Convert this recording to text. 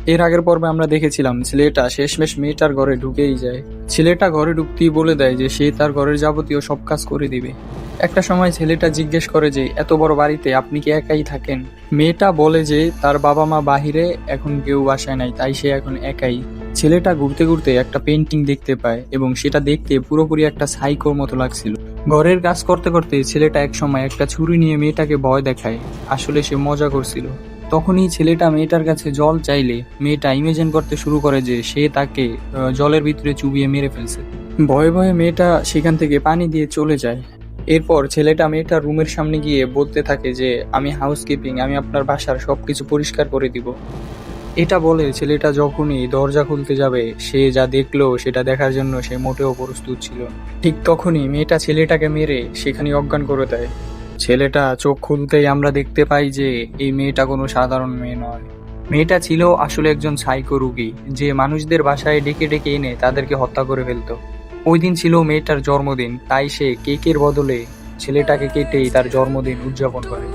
এর আগের পর্বে আমরা দেখেছিলাম ছেলেটা শেষমেশ মেয়েটার ঘরে ঢুকেই যায়। ছেলেটা ঘরে ঢুকতেই বলে দেয় যে সে তার ঘরের যাবতীয় সব কাজ করে দিবে। একটা সময় ছেলেটা জিজ্ঞেস করে যে এত বড় বাড়িতে আপনি কি একাই থাকেন? মেয়েটা বলে যে তার বাবা মা বাহিরে, এখন কেউ বাসায় নাই, তাই সে এখন একাই। ছেলেটা ঘুরতে ঘুরতে একটা পেন্টিং দেখতে পায় এবং সেটা দেখতে পুরোপুরি একটা সাইকোর মতো লাগছিল। ঘরের কাজ করতে করতে ছেলেটা একসময় একটা ছুরি নিয়ে মেয়েটাকে ভয় দেখায়। আসলে সে মজা করছিল। তখনই ছেলেটা মেয়েটার কাছে জল চাইলে মেয়েটা ইমেজিন করতে শুরু করে যে সে তাকে জলের ভিতরে চুবিয়ে মেরে ফেলছে। ভয়ে ভয়ে মেয়েটা সেখান থেকে পানি দিয়ে চলে যায়। এরপর ছেলেটা মেয়েটার রুমের সামনে গিয়ে বলতে থাকে যে আমি হাউসকিপিং, আমি আপনার বাসার সবকিছু পরিষ্কার করে দিব। এটা বলে ছেলেটা যখনই দরজা খুলতে যাবে, সে যা দেখলো সেটা দেখার জন্য সে মোটেও প্রস্তুত ছিল না। ঠিক তখনই মেয়েটা ছেলেটাকে মেরে সেখানে অজ্ঞান করে দেয়। ছেলেটা চোখ খুলতেই আমরা দেখতে পাই যে এই মেয়েটা কোনো সাধারণ মেয়ে নয়। মেয়েটা ছিল আসলে একজন সাইকো রোগী, যে মানুষদের বাসায় ডেকে ডেকে এনে তাদেরকে হত্যা করে ফেলতো। ওই দিন ছিল মেয়েটার জন্মদিন, তাই সে কেকের বদলে ছেলেটাকে কেটেই তার জন্মদিন উদযাপন করে।